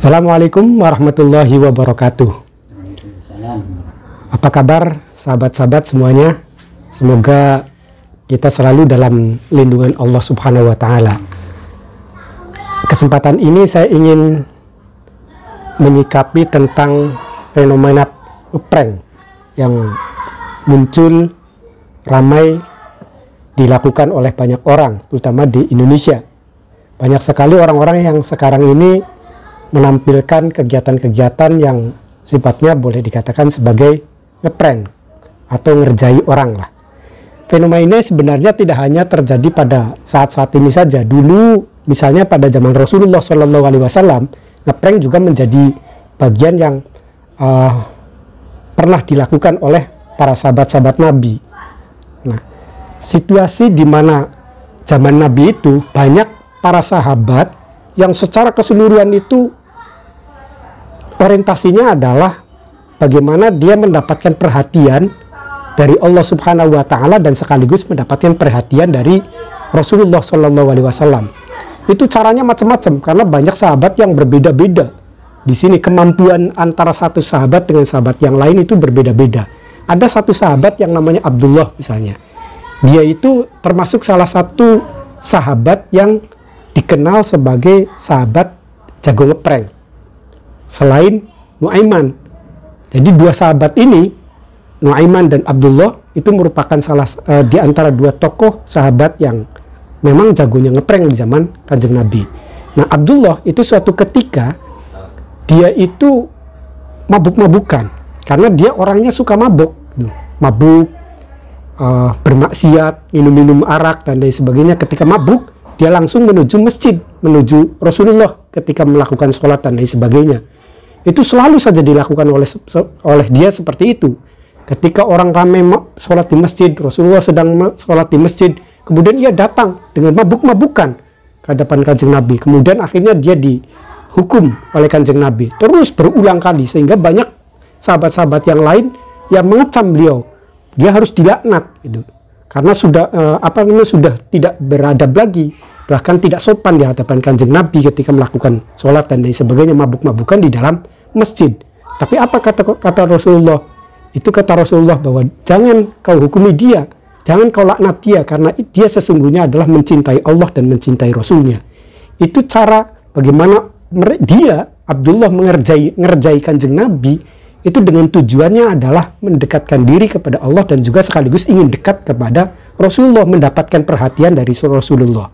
Assalamualaikum warahmatullahi wabarakatuh. Apa kabar sahabat-sahabat semuanya? Semoga kita selalu dalam lindungan Allah Subhanahu wa Ta'ala. Kesempatan ini saya ingin menyikapi tentang fenomena prank yang muncul ramai dilakukan oleh banyak orang, terutama di Indonesia. Banyak sekali orang-orang yang sekarang ini menampilkan kegiatan-kegiatan yang sifatnya boleh dikatakan sebagai ngeprank atau ngerjai orang lah. Fenomena ini sebenarnya tidak hanya terjadi pada saat-saat ini saja. Dulu misalnya pada zaman Rasulullah SAW, ngeprank juga menjadi bagian yang pernah dilakukan oleh para sahabat-sahabat Nabi. Nah, situasi di mana zaman Nabi itu banyak para sahabat yang secara keseluruhan itu orientasinya adalah bagaimana dia mendapatkan perhatian dari Allah Subhanahu wa Ta'ala dan sekaligus mendapatkan perhatian dari Rasulullah SAW. Itu caranya macam-macam karena banyak sahabat yang berbeda-beda. Di sini kemampuan antara satu sahabat dengan sahabat yang lain itu berbeda-beda. Ada satu sahabat yang namanya Abdullah misalnya. Dia itu termasuk salah satu sahabat yang dikenal sebagai sahabat jago ngeprank selain Nuaiman. Jadi dua sahabat ini, Nuaiman dan Abdullah, itu merupakan di antara dua tokoh sahabat yang memang jagonya ngeprank di zaman Kanjeng Nabi. Nah, Abdullah itu suatu ketika dia itu mabuk-mabukan karena dia orangnya suka mabuk, bermaksiat, minum-minum arak dan lain sebagainya. Ketika mabuk, dia langsung menuju masjid, menuju Rasulullah ketika melakukan sholat dan lain sebagainya. Itu selalu saja dilakukan oleh dia seperti itu. Ketika orang ramai sholat di masjid, Rasulullah sedang sholat di masjid, kemudian ia datang dengan mabuk-mabukan ke hadapan Kanjeng Nabi. Kemudian akhirnya dia dihukum oleh Kanjeng Nabi. Terus berulang kali sehingga banyak sahabat-sahabat yang lain yang mengecam beliau. Dia harus dilaknat gitu. Karena sudah sudah tidak beradab lagi, bahkan tidak sopan di hadapan Kanjeng Nabi ketika melakukan sholat dan lain sebagainya, mabuk-mabukan di dalam masjid. Tapi apa kata Rasulullah? Itu kata Rasulullah bahwa jangan kau hukumi dia, jangan kau laknat dia, karena dia sesungguhnya adalah mencintai Allah dan mencintai Rasulnya. Itu cara bagaimana dia, Abdullah, ngerjai Kanjeng Nabi, itu dengan tujuannya adalah mendekatkan diri kepada Allah dan juga sekaligus ingin dekat kepada Rasulullah, mendapatkan perhatian dari Rasulullah.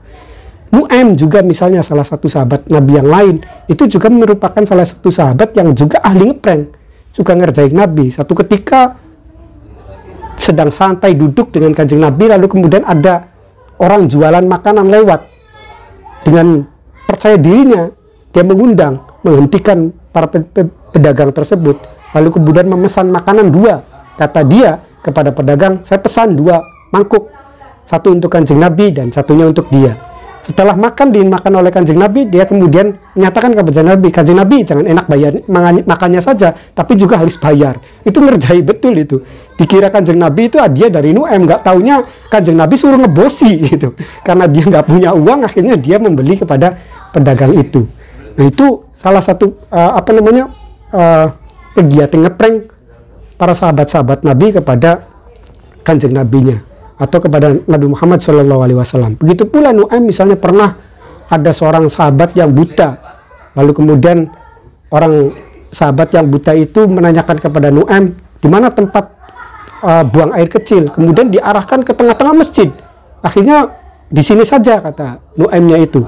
Nuaim juga misalnya salah satu sahabat Nabi yang lain, itu juga merupakan salah satu sahabat yang juga ahli ngeprank, suka ngerjain Nabi. Satu ketika sedang santai duduk dengan Kanjeng Nabi, lalu kemudian ada orang jualan makanan lewat. Dengan percaya dirinya, dia menghentikan para pedagang tersebut, lalu kemudian memesan makanan 2. Kata dia kepada pedagang, saya pesan 2 mangkuk, satu untuk Kanjeng Nabi dan satunya untuk dia. Setelah dimakan oleh Kanjeng Nabi, dia kemudian menyatakan kepada Nabi, Kanjeng Nabi jangan enak bayar makannya saja, tapi juga harus bayar. Itu ngerjai betul itu. Dikira Kanjeng Nabi itu hadiah dari Nuaim, nggak taunya Kanjeng Nabi suruh ngebosi gitu. Karena dia nggak punya uang, akhirnya dia membeli kepada pedagang itu. Nah, itu salah satu kegiatan ngeprank para sahabat-sahabat Nabi kepada Kanjeng Nabinya atau kepada Nabi Muhammad SAW. Begitu pula Nuaim misalnya pernah ada seorang sahabat yang buta, lalu kemudian orang sahabat yang buta itu menanyakan kepada Nuaim di mana tempat buang air kecil, kemudian diarahkan ke tengah-tengah masjid. Akhirnya di sini saja kata Nuaimnya itu,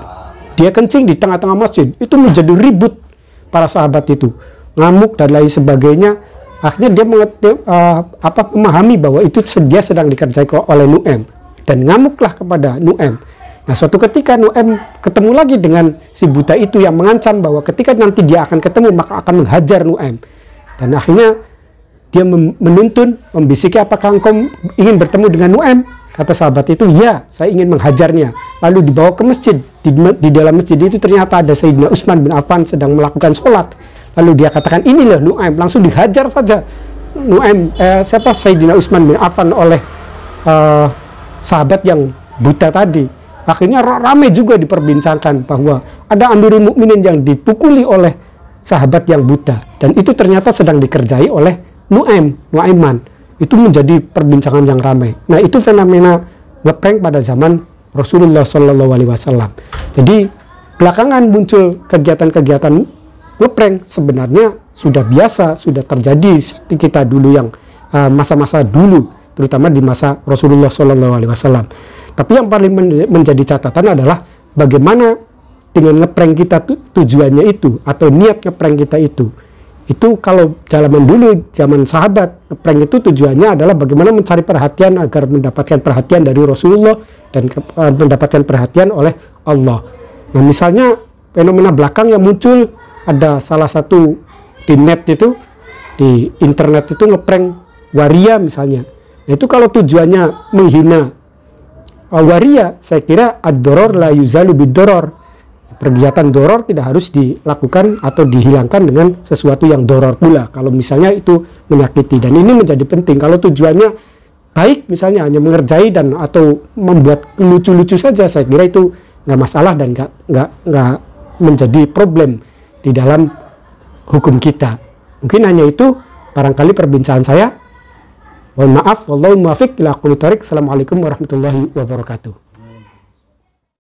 dia kencing di tengah-tengah masjid. Itu menjadi ribut para sahabat itu, ngamuk dan lain sebagainya. Akhirnya dia memahami bahwa itu dia sedang dikerjai oleh Nuaim dan ngamuklah kepada Nuaim. Nah, suatu ketika Nuaim ketemu lagi dengan si buta itu yang mengancam bahwa ketika nanti dia akan ketemu maka akan menghajar Nuaim. Dan akhirnya dia menuntun, membisiki, apakah engkau ingin bertemu dengan Nuaim? Kata sahabat itu, ya, saya ingin menghajarnya. Lalu dibawa ke masjid. Di dalam masjid itu ternyata ada Sayyidina Utsman bin Affan sedang melakukan sholat. Lalu dia katakan, inilah Nuaim, langsung dihajar saja Sayyidina Utsman bin Affan oleh sahabat yang buta tadi. Akhirnya ramai juga diperbincangkan bahwa ada Amirul Mukminin yang dipukuli oleh sahabat yang buta, dan itu ternyata sedang dikerjai oleh Nuaiman. Itu menjadi perbincangan yang ramai. Nah, itu fenomena ngeprank pada zaman Rasulullah Shallallahu Alaihi Wasallam. Jadi belakangan muncul kegiatan-kegiatan ngeprank, sebenarnya sudah biasa, sudah terjadi kita dulu yang masa-masa dulu, terutama di masa Rasulullah Shallallahu Alaihi Wasallam. Tapi yang paling menjadi catatan adalah bagaimana dengan ngeprank kita tujuannya itu, atau niat ngeprank kita itu kalau zaman dulu, zaman sahabat, ngeprank itu tujuannya adalah bagaimana mencari perhatian agar mendapatkan perhatian dari Rasulullah dan mendapatkan perhatian oleh Allah. Nah, misalnya fenomena belakang yang muncul, ada salah satu di net itu, di internet itu ngeprank waria misalnya. Nah, itu kalau tujuannya menghina waria, saya kira ad-doror la yuzalu bid-doror. Pergiatan doror tidak harus dilakukan atau dihilangkan dengan sesuatu yang doror pula, kalau misalnya itu menyakiti. Dan ini menjadi penting. Kalau tujuannya baik, misalnya hanya mengerjai dan atau membuat lucu-lucu saja, saya kira itu nggak masalah dan nggak menjadi problem di dalam hukum kita. Mungkin hanya itu barangkali perbincangan saya. Mohon maaf, wallahu muwaffiq ila aqwamit thoriq. Assalamualaikum warahmatullahi wabarakatuh.